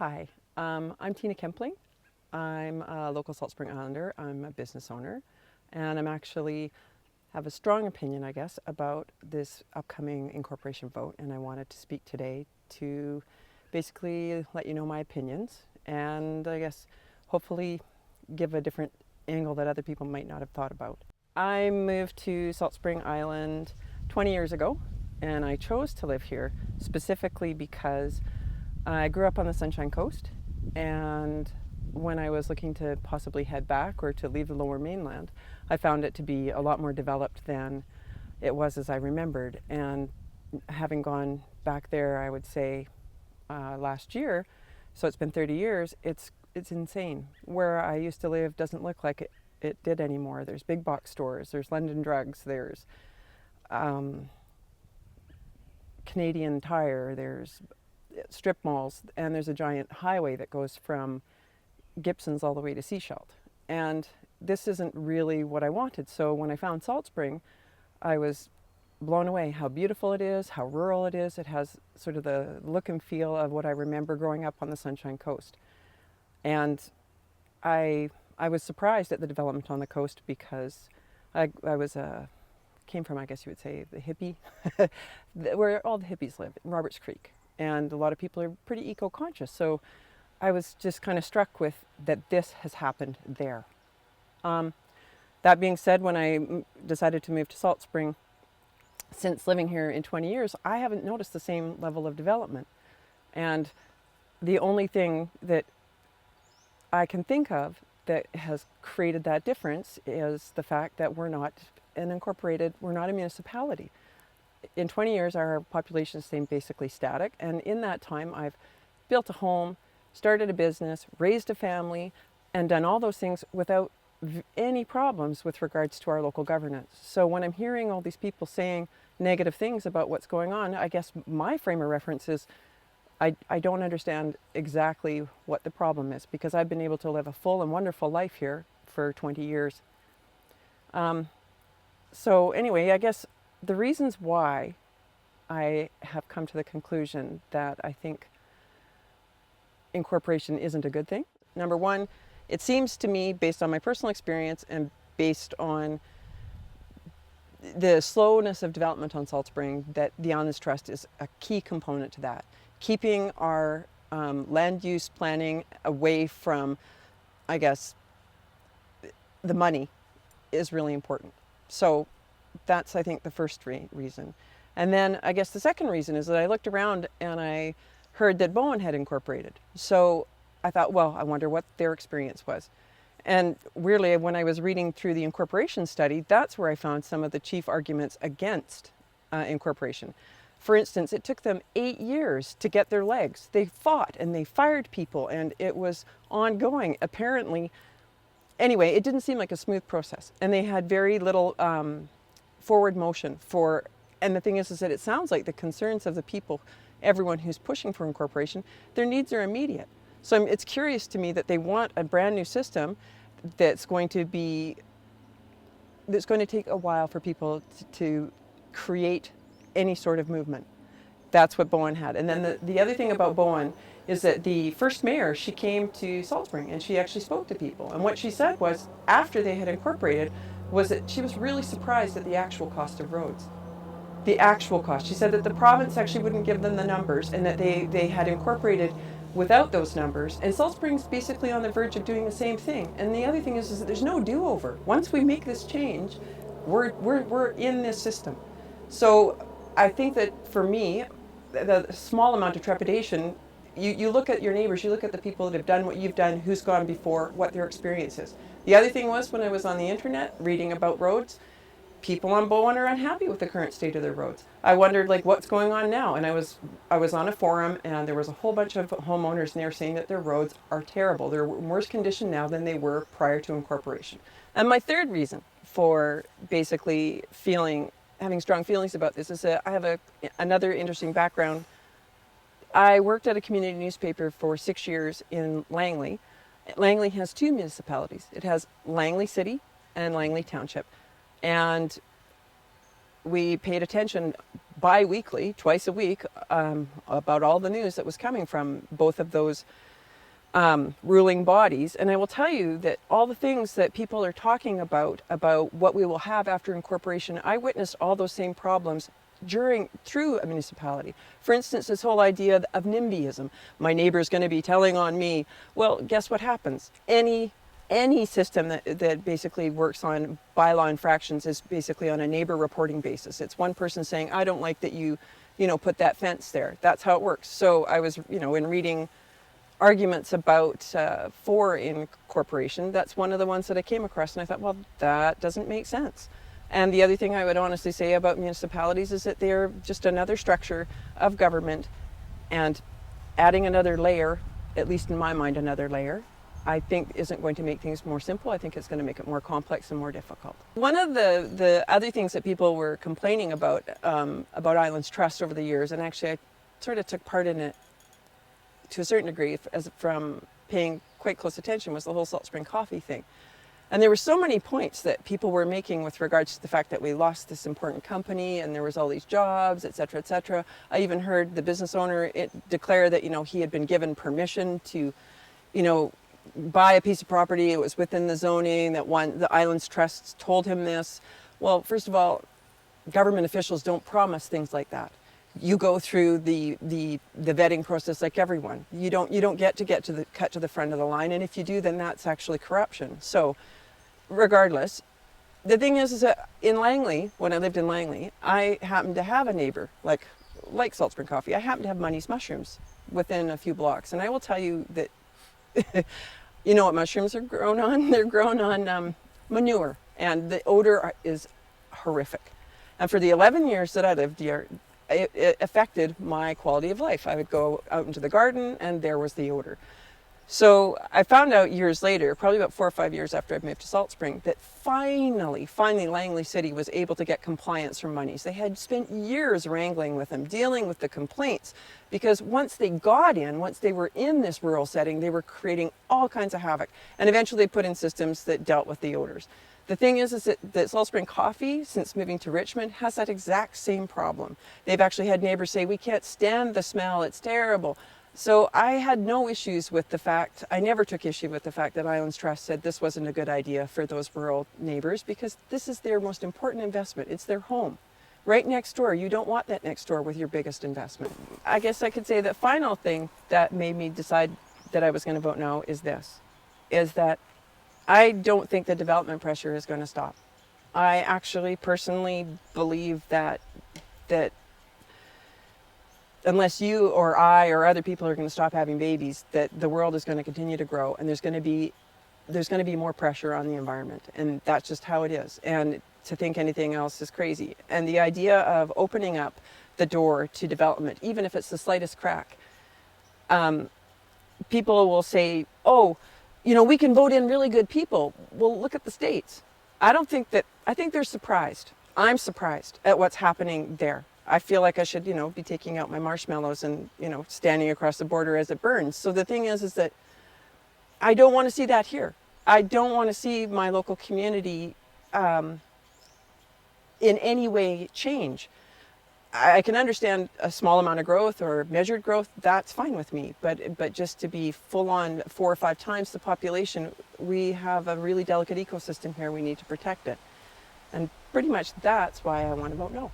Hi, I'm Tina Kempling. I'm a local Salt Spring Islander. I'm a business owner, and I'm actually have a strong opinion, I guess, about this upcoming incorporation vote. And I wanted to speak today to basically let you know my opinions, and I guess hopefully give a different angle that other people might not have thought about. I moved to Salt Spring Island 20 years ago, and I chose to live here specifically because I grew up on the Sunshine Coast, and when I was looking to possibly head back or to leave the lower mainland, I found it to be a lot more developed than it was as I remembered. And having gone back there, I would say last year, so it's been 30 years, it's insane. Where I used to live doesn't look like it did anymore. There's big box stores, there's London Drugs, there's um, Canadian Tire, there's strip malls, and there's a giant highway that goes from Gibson's all the way to Seashelt. And this isn't really what I wanted. So when I found Salt Spring, I was blown away how beautiful it is, how rural it is. It has sort of the look and feel of what I remember growing up on the Sunshine Coast. And I was surprised at the development on the coast because I was came from, I guess you would say, the hippie, where all the hippies live, in Roberts Creek. And a lot of people are pretty eco-conscious. So I was just kind of struck with that this has happened there. That being said, when I decided to move to Salt Spring, since living here in 20 years, I haven't noticed the same level of development. And the only thing that I can think of that has created that difference is the fact that we're not we're not a municipality. In 20 years, our population has stayed basically static. And in that time, I've built a home, started a business, raised a family, and done all those things without any problems with regards to our local governance. So when I'm hearing all these people saying negative things about what's going on, I guess my frame of reference is I don't understand exactly what the problem is, because I've been able to live a full and wonderful life here for 20 years. So anyway, I guess the reasons why I have come to the conclusion that I think incorporation isn't a good thing. Number one, it seems to me, based on my personal experience and based on the slowness of development on Salt Spring, that the Islands Trust is a key component to that. Keeping our land use planning away from, I guess, the money is really important. So that's, I think, the first reason. And then I guess the second reason is that I looked around and I heard that Bowen had incorporated. So I thought, well, I wonder what their experience was. And weirdly, when I was reading through the incorporation study, that's where I found some of the chief arguments against incorporation. For instance, it took them 8 years to get their legs. They fought and they fired people, and it was ongoing. Apparently, anyway, it didn't seem like a smooth process, and they had very little forward motion for. And the thing is that it sounds like the concerns of the people, everyone who's pushing for incorporation, their needs are immediate. So it's curious to me that they want a brand new system that's going to take a while for people to create any sort of movement. That's what Bowen had. And then the other thing about Bowen is that the first mayor, she came to Salt Spring and she actually spoke to people. And what she said was, after they had incorporated, was that she was really surprised at the actual cost of roads. The actual cost. She said that the province actually wouldn't give them the numbers, and that they had incorporated without those numbers. And Salt Spring's basically on the verge of doing the same thing. And the other thing is that there's no do-over. Once we make this change, we're in this system. So I think that for me, the small amount of trepidation, you look at your neighbors, you look at the people that have done what you've done, who's gone before, what their experience is. The other thing was, when I was on the internet reading about roads, people on Bowen are unhappy with the current state of their roads. I wondered, like, what's going on now? And I was on a forum, and there was a whole bunch of homeowners in there saying that their roads are terrible. They're in worse condition now than they were prior to incorporation. And my third reason for basically having strong feelings about this is that I have another interesting background. I worked at a community newspaper for 6 years in Langley. Langley has two municipalities. It has Langley City and Langley Township. And we paid attention bi-weekly, twice a week, about all the news that was coming from both of those ruling bodies. And I will tell you that all the things that people are talking about what we will have after incorporation, I witnessed all those same problems through a municipality. For instance, this whole idea of NIMBYism. My neighbor's going to be telling on me. Well, guess what happens? Any system that basically works on bylaw infractions is basically on a neighbor reporting basis. It's one person saying, I don't like that you put that fence there. That's how it works. So I was, in reading arguments about for incorporation, that's one of the ones that I came across, and I thought, well, that doesn't make sense. And the other thing I would honestly say about municipalities is that they're just another structure of government, and adding another layer, at least in my mind, another layer, I think isn't going to make things more simple. I think it's going to make it more complex and more difficult. One of the other things that people were complaining about Islands Trust over the years, and actually I sort of took part in it to a certain degree from paying quite close attention, was the whole Salt Spring Coffee thing. And there were so many points that people were making with regards to the fact that we lost this important company and there was all these jobs, et cetera, et cetera. I even heard the business owner declare that, he had been given permission to, buy a piece of property. It was within the zoning, that the Islands Trust told him this. Well, first of all, government officials don't promise things like that. You go through the vetting process like everyone. You don't get to cut to the front of the line, and if you do, then that's actually corruption. So regardless, the thing is that in Langley, when I lived in Langley, I happened to have a neighbor like Salt Spring Coffee. I happened to have Money's mushrooms within a few blocks, and I will tell you that you know what mushrooms are grown on? They're grown on manure, and the odor is horrific. And for the 11 years that I lived here, it affected my quality of life. I would go out into the garden and there was the odor. So I found out years later, probably about 4 or 5 years after I moved to Salt Spring, that finally Langley City was able to get compliance from Monies. They had spent years wrangling with them, dealing with the complaints, because once they were in this rural setting, they were creating all kinds of havoc. And eventually they put in systems that dealt with the odors. The thing is that Salt Spring Coffee, since moving to Richmond, has that exact same problem. They've actually had neighbors say, we can't stand the smell, it's terrible. So I had no issues with the fact, I never took issue with the fact that Islands Trust said this wasn't a good idea for those rural neighbors, because this is their most important investment. It's their home. Right next door. You don't want that next door with your biggest investment. I guess I could say the final thing that made me decide that I was going to vote no is that I don't think the development pressure is going to stop. I actually personally believe that unless you or I or other people are going to stop having babies, that the world is going to continue to grow, and there's going to be more pressure on the environment, and that's just how it is. And to think anything else is crazy. And the idea of opening up the door to development, even if it's the slightest crack, people will say, oh, we can vote in really good people. Well, look at the states. I think they're surprised. I'm surprised at what's happening there. I feel like I should, be taking out my marshmallows and, standing across the border as it burns. So the thing is that I don't want to see that here. I don't want to see my local community in any way change. I can understand a small amount of growth or measured growth, that's fine with me. But just to be full on 4 or 5 times the population, we have a really delicate ecosystem here. We need to protect it. And pretty much that's why I want to vote no.